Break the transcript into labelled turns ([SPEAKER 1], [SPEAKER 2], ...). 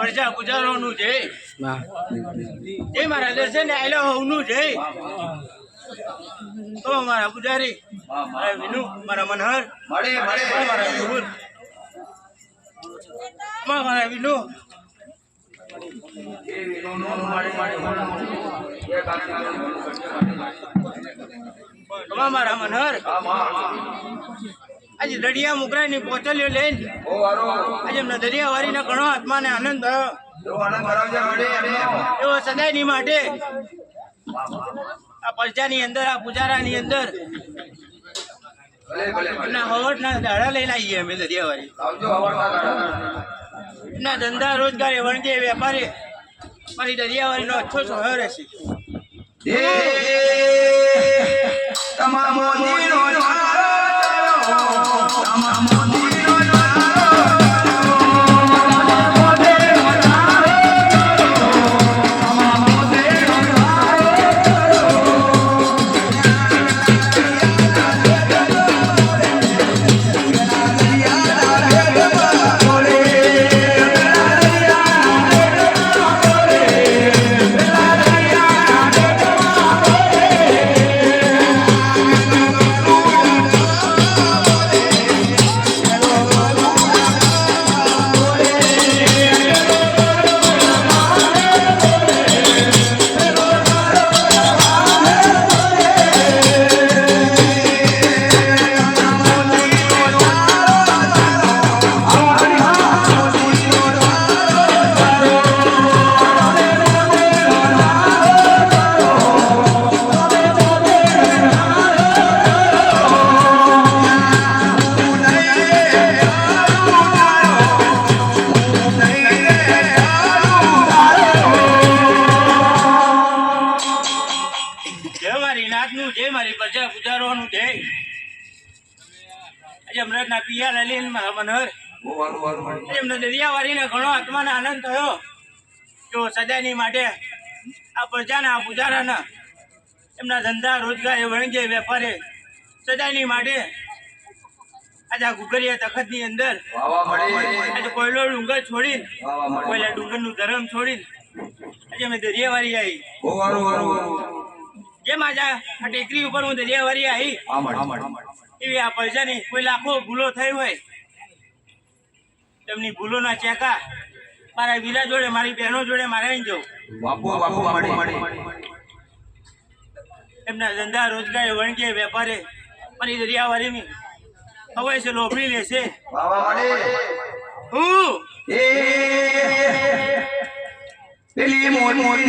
[SPEAKER 1] પ્રજા ગુજારોનું જય જય મારા દર્શન આયલા હોવનું જય તો મારા પૂજારી મારા વિનુ મારા મનહર મારા વિહુલ મારા વિનુ મારા મનહર આજે દરિયા મુકરાઈ ની પોચલીઓ લઈને આજે એમના દરિયાવારી ના ઘણો આત્માને આનંદ થયો એવો સદાય ની માટે આ પરચાની અંદર આ પૂજારાની અંદર એમના હવટના દાડા લઈને આવીએ અમે દરિયાવારી એમના ધંધા રોજગાર વણગે વેપારી મારી દરિયાવારી નો અચ્છો સહયો રહેશે દરિયાવારીને ઘણો આત્માને આનંદ થયો તો સદાયની માટે આ પ્રજાના પૂજારાના એમના ધંધા રોજગાર વણગે વેપારે સદાયની માટે આજે આ ગુગરિયા તખતની અંદર આજે કોયલો ડુંગર છોડીને કોયલા ડુંગરનું ધરમ છોડીને આજે અમે દરિયાવારી આવી જેમ આજે આ ટેકરી ઉપર હું દરિયાવારી આવી એવી આ પ્રજાની કોઈ લાખો ભૂલો થઈ હોય તેમની ભૂલોના ચેકા મારા વીરા જોડે મારી બહેનો જોડે મારે જવું એમના ધંધા રોજગાર વણગે વેપારે મારી દરિયાવારીની હવે છે લોભડી લેશે હું પેલી મોટી